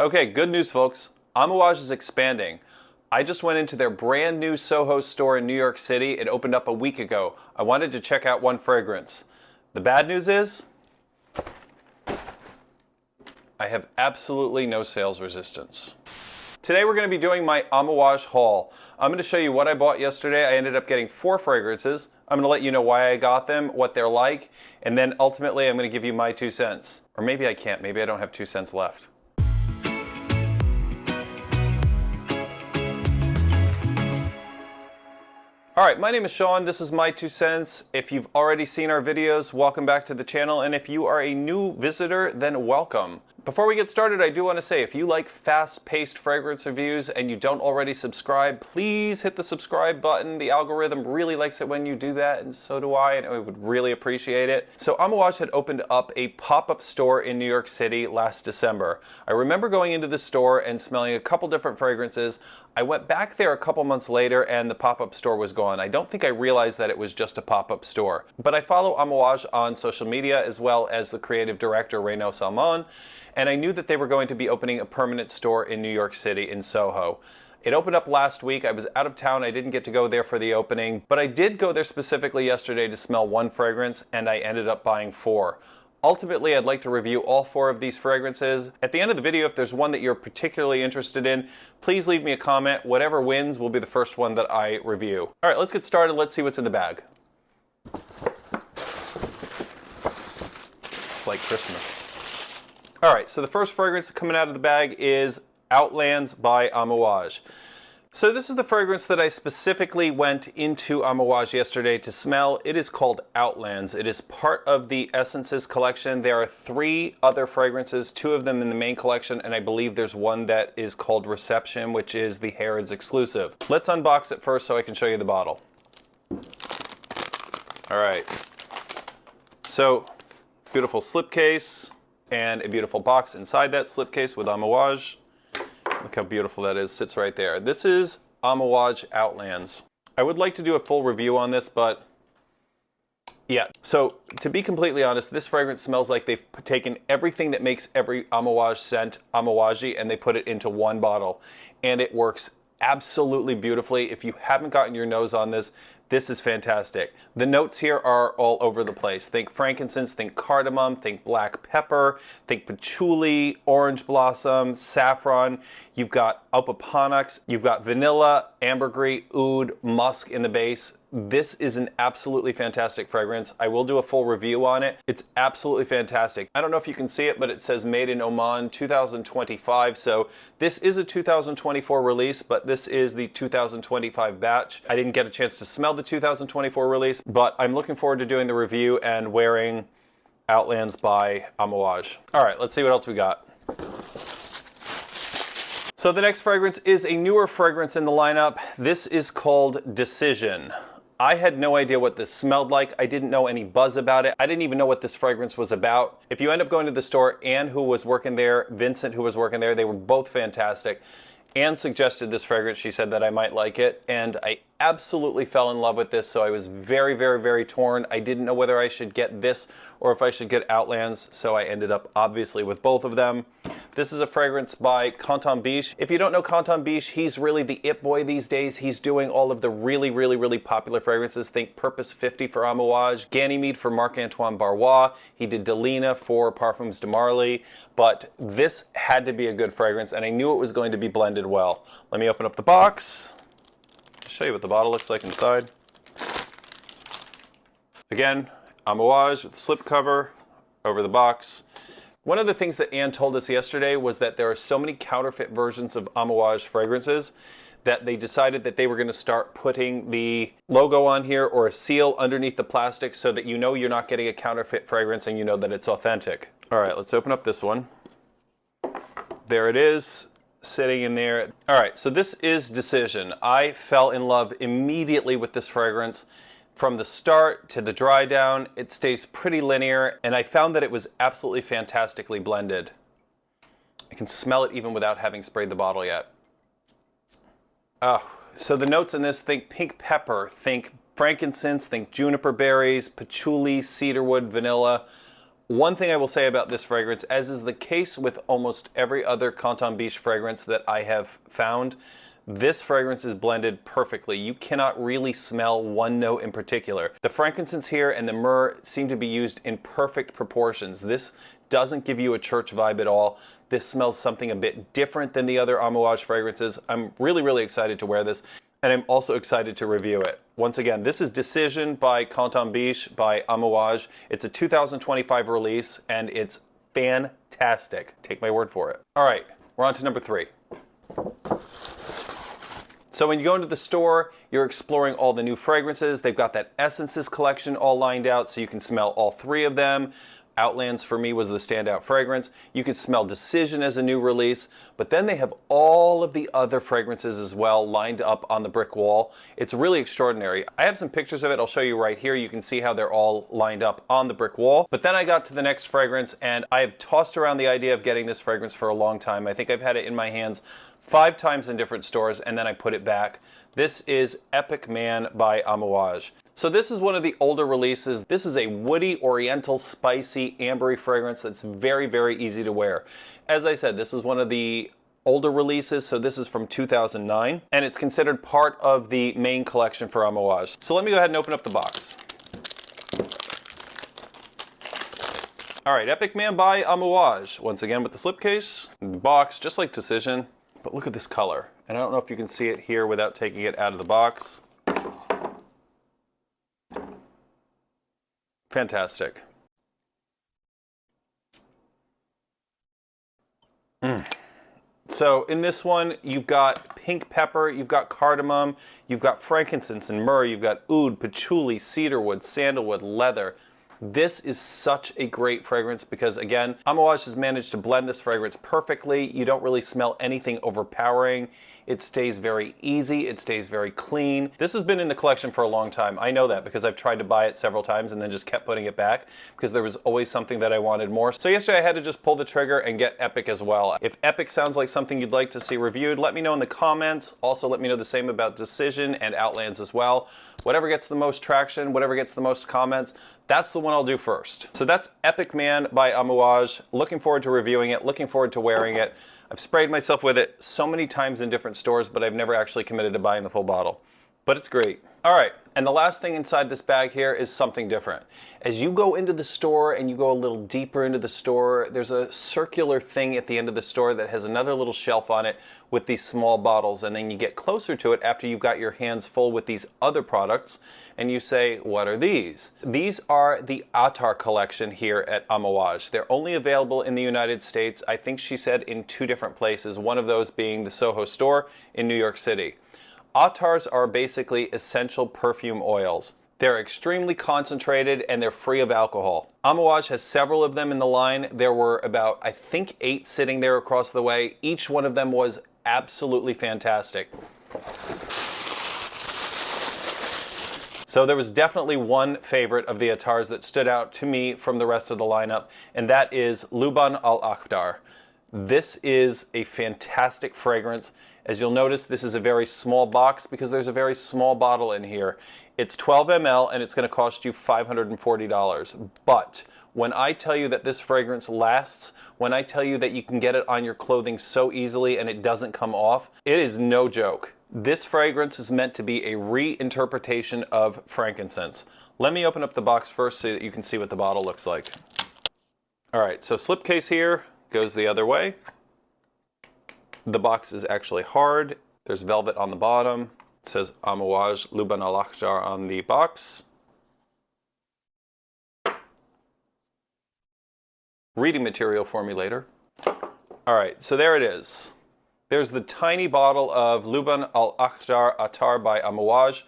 Okay, good news, folks. Amouage is expanding. I just went into their brand new Soho store in New York City. It opened up a week ago. I wanted to check out one fragrance. The bad news is, I have absolutely no sales resistance. Today we're going to be doing my Amouage haul. I'm going to show you what I bought yesterday. I ended up getting 4 fragrances. I'm going to let you know why I got them, what they're like, and then ultimately I'm going to give you my 2 cents. Or maybe I can't. Maybe I don't have 2 cents left. Alright, my name is Sean, this is my 2 cents. If you've already seen our videos, welcome back to the channel, and if you are a new visitor, then welcome. Before we get started, I do want to say, if you like fast-paced fragrance reviews and you don't already subscribe, please hit the subscribe button. The algorithm really likes it when you do that, and so do I, and I would really appreciate it. So Amouage had opened up a pop-up store in New York City last December. I remember going into the store and smelling a couple different fragrances. I went back there a couple months later and the pop-up store was gone. I don't think I realized that it was just a pop-up store. But I follow Amouage on social media as well as the creative director, Renaud Salmon, and I knew that they were going to be opening a permanent store in New York City in Soho. It opened up last week. I was out of town. I didn't get to go there for the opening, but I did go there specifically yesterday to smell one fragrance, and I ended up buying 4. Ultimately, I'd like to review all 4 of these fragrances. At the end of the video, if there's one that you're particularly interested in, please leave me a comment. Whatever wins will be the first one that I review. All right, let's get started. Let's see what's in the bag. It's like Christmas. All right, so the first fragrance coming out of the bag is Outlands by Amouage. So this is the fragrance that I specifically went into Amouage yesterday to smell. It is called Outlands. It is part of the Essences collection. There are 3 other fragrances, 2 of them in the main collection, and I believe there's one that is called Reception, which is the Harrods exclusive. Let's unbox it first so I can show you the bottle. All right. So, beautiful slipcase and a beautiful box inside that slipcase with Amouage. Look how beautiful that is, sits right there. This is Amouage Outlands. I would like to do a full review on this, but yeah. So to be completely honest, this fragrance smells like they've taken everything that makes every Amouage scent Amouage-y and they put it into one bottle. And it works absolutely beautifully. If you haven't gotten your nose on this, this is fantastic. The notes here are all over the place. Think frankincense, think cardamom, think black pepper, think patchouli, orange blossom, saffron. You've got opoponax, you've got vanilla, ambergris, oud, musk in the base. This is an absolutely fantastic fragrance. I will do a full review on it. It's absolutely fantastic. I don't know if you can see it, but it says made in Oman 2025. So this is a 2024 release, but this is the 2025 batch. I didn't get a chance to smell the 2024 release, but I'm looking forward to doing the review and wearing Outlands by Amouage. All right, let's see what else we got. So the next fragrance is a newer fragrance in the lineup. This is called Decision. I had no idea what this smelled like. I didn't know any buzz about it. I didn't even know what this fragrance was about. If you end up going to the store, Anne, who was working there, Vincent, who was working there, they were both fantastic. Anne suggested this fragrance. She said that I might like it, and I absolutely fell in love with this, so I was very, very, very torn. I didn't know whether I should get this or if I should get Outlands, so I ended up obviously with both of them. This is a fragrance by Canton Biche. If you don't know Canton Biche, he's really the it boy these days. He's doing all of the really, really, really popular fragrances. Think Purpose 50 for Amouage, Ganymede for Marc-Antoine Barrois. He did Delina for Parfums de Marly, but this had to be a good fragrance, and I knew it was going to be blended well. Let me open up the box. Show you what the bottle looks like inside. Again, Amouage with the slipcover over the box. One of the things that Anne told us yesterday was that there are so many counterfeit versions of Amouage fragrances that they decided that they were going to start putting the logo on here or a seal underneath the plastic so that you know you're not getting a counterfeit fragrance and you know that it's authentic. All right, let's open up this one. There it is, sitting in there. All right, so this is Decision. I fell in love immediately with this fragrance. From the start to the dry down, it stays pretty linear, and I found that it was absolutely fantastically blended. I can smell it even without having sprayed the bottle yet. Oh, so the notes in this, think pink pepper, think frankincense, think juniper berries, patchouli, cedarwood, vanilla. One thing I will say about this fragrance, as is the case with almost every other Canton Biche fragrance that I have found, this fragrance is blended perfectly. You cannot really smell one note in particular. The frankincense here and the myrrh seem to be used in perfect proportions. This doesn't give you a church vibe at all. This smells something a bit different than the other Amouage fragrances. I'm really, really excited to wear this, and I'm also excited to review it. Once again, this is Decision by Canton Biche by Amouage. It's a 2025 release, and it's fantastic. Take my word for it. All right, we're on to number 3. So when you go into the store, you're exploring all the new fragrances. They've got that Essences collection all lined out, so you can smell all 3 of them. Outlands for me was the standout fragrance. You could smell Decision as a new release, but then they have all of the other fragrances as well lined up on the brick wall. It's really extraordinary. I have some pictures of it. I'll show you right here. You can see how they're all lined up on the brick wall. But then I got to the next fragrance, and I have tossed around the idea of getting this fragrance for a long time. I think I've had it in my hands 5 times in different stores, and then I put it back. This is Epic Man by Amouage. So this is one of the older releases. This is a woody, oriental, spicy, ambery fragrance that's very, very easy to wear. As I said, this is one of the older releases, so this is from 2009, and it's considered part of the main collection for Amouage. So let me go ahead and open up the box. All right, Epic Man by Amouage. Once again with the slipcase, the box, just like Decision. But look at this color. And I don't know if you can see it here without taking it out of the box. Fantastic. So in this one, you've got pink pepper, you've got cardamom, you've got frankincense and myrrh, you've got oud, patchouli, cedarwood, sandalwood, leather. This is such a great fragrance because, again, Amouage has managed to blend this fragrance perfectly. You don't really smell anything overpowering. It stays very easy. It stays very clean. This has been in the collection for a long time. I know that because I've tried to buy it several times and then just kept putting it back because there was always something that I wanted more. So yesterday I had to just pull the trigger and get Epic as well. If Epic sounds like something you'd like to see reviewed, let me know in the comments. Also, let me know the same about Decision and Outlands as well. Whatever gets the most traction, whatever gets the most comments, that's the one I'll do first. So that's Epic Man by Amouage. Looking forward to reviewing it, looking forward to wearing it. I've sprayed myself with it so many times in different stores, but I've never actually committed to buying the full bottle. But it's great. All right, and the last thing inside this bag here is something different. As you go into the store and you go a little deeper into the store, there's a circular thing at the end of the store that has another little shelf on it with these small bottles, and then you get closer to it after you've got your hands full with these other products, and you say, what are these? These are the Atar collection here at Amouage. They're only available in the United States, I think she said in 2 different places, one of those being the Soho store in New York City. Atars are basically essential perfume oils. They're extremely concentrated and they're free of alcohol. Amouage has several of them in the line. There were about, I think, 8 sitting there across the way. Each one of them was absolutely fantastic. So there was definitely one favorite of the Atars that stood out to me from the rest of the lineup, and that is Luban al-Akhdar. This is a fantastic fragrance. As you'll notice, this is a very small box because there's a very small bottle in here. It's 12 ml and it's going to cost you $540. But when I tell you that this fragrance lasts, when I tell you that you can get it on your clothing so easily and it doesn't come off, it is no joke. This fragrance is meant to be a reinterpretation of frankincense. Let me open up the box first so that you can see what the bottle looks like. All right, so slipcase here goes the other way. The box is actually hard. There's velvet on the bottom. It says Amouage Luban al-Akhdar on the box. Reading material for me later. All right, so there it is. There's the tiny bottle of Luban al-Akhdar Atar by Amouage.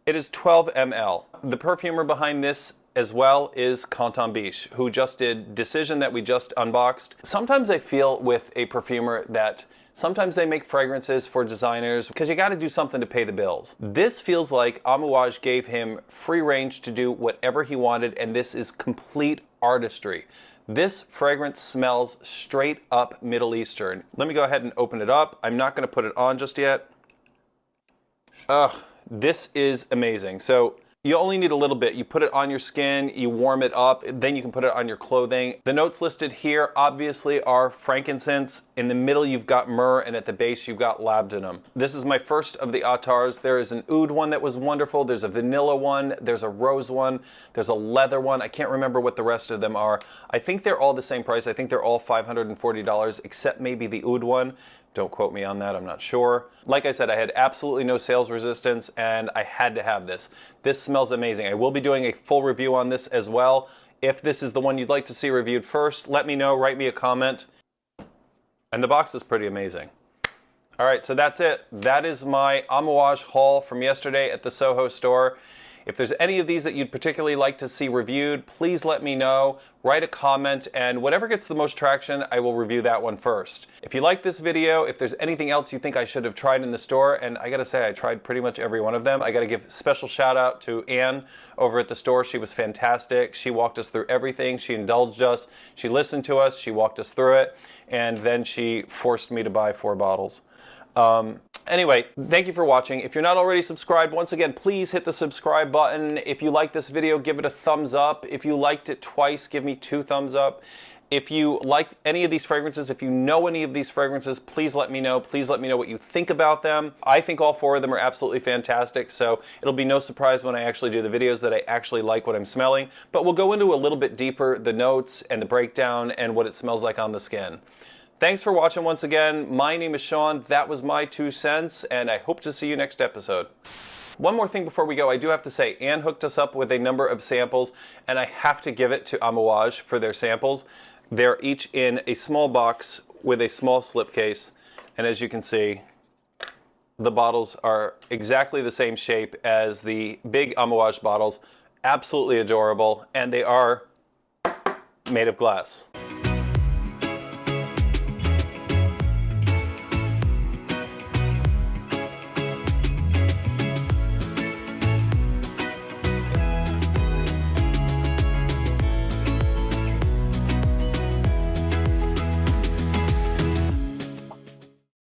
It is 12 ml. The perfumer behind this as well is Canton Biche, who just did Decision that we just unboxed. Sometimes I feel with a perfumer that sometimes they make fragrances for designers because you got to do something to pay the bills. This feels like Amouage gave him free range to do whatever he wanted, and this is complete artistry. This fragrance smells straight up Middle Eastern. Let me go ahead and open it up. I'm not going to put it on just yet. Ugh, this is amazing. So You only need a little bit. You put it on your skin, you warm it up, then you can put it on your clothing. The notes listed here obviously are frankincense. In the middle you've got myrrh, and at the base you've got labdanum. This is my first of the Atars. There is an oud one that was wonderful. There's a vanilla one. There's a rose one. There's a leather one. I can't remember what the rest of them are. I think they're all the same price. I think they're all $540 except maybe the oud one. Don't quote me on that, I'm not sure. Like I said, I had absolutely no sales resistance and I had to have this. This smells amazing. I will be doing a full review on this as well. If this is the one you'd like to see reviewed first, let me know, write me a comment. And the box is pretty amazing. All right, so that's it. That is my Amouage haul from yesterday at the Soho store. If there's any of these that you'd particularly like to see reviewed, please let me know. Write a comment, and whatever gets the most traction, I will review that one first. If you like this video, if there's anything else you think I should have tried in the store, and I gotta say, I tried pretty much every one of them. I gotta give a special shout out to Anne over at the store. She was fantastic. She walked us through everything. She indulged us. She listened to us. She walked us through it, and then she forced me to buy 4 bottles. Anyway, thank you for watching. If you're not already subscribed, once again, please hit the subscribe button. If you like this video, give it a thumbs up. If you liked it twice, give me 2 thumbs up. If you like any of these fragrances, if you know any of these fragrances, please let me know. Please let me know what you think about them. I think all 4 of them are absolutely fantastic, so it'll be no surprise when I actually do the videos that I actually like what I'm smelling. But we'll go into a little bit deeper, the notes and the breakdown and what it smells like on the skin. Thanks for watching once again. My name is Sean. That was my 2 cents, and I hope to see you next episode. One more thing before we go, I do have to say, Anne hooked us up with a number of samples, and I have to give it to Amouage for their samples. They're each in a small box with a small slipcase, and as you can see, the bottles are exactly the same shape as the big Amouage bottles. Absolutely adorable, and they are made of glass.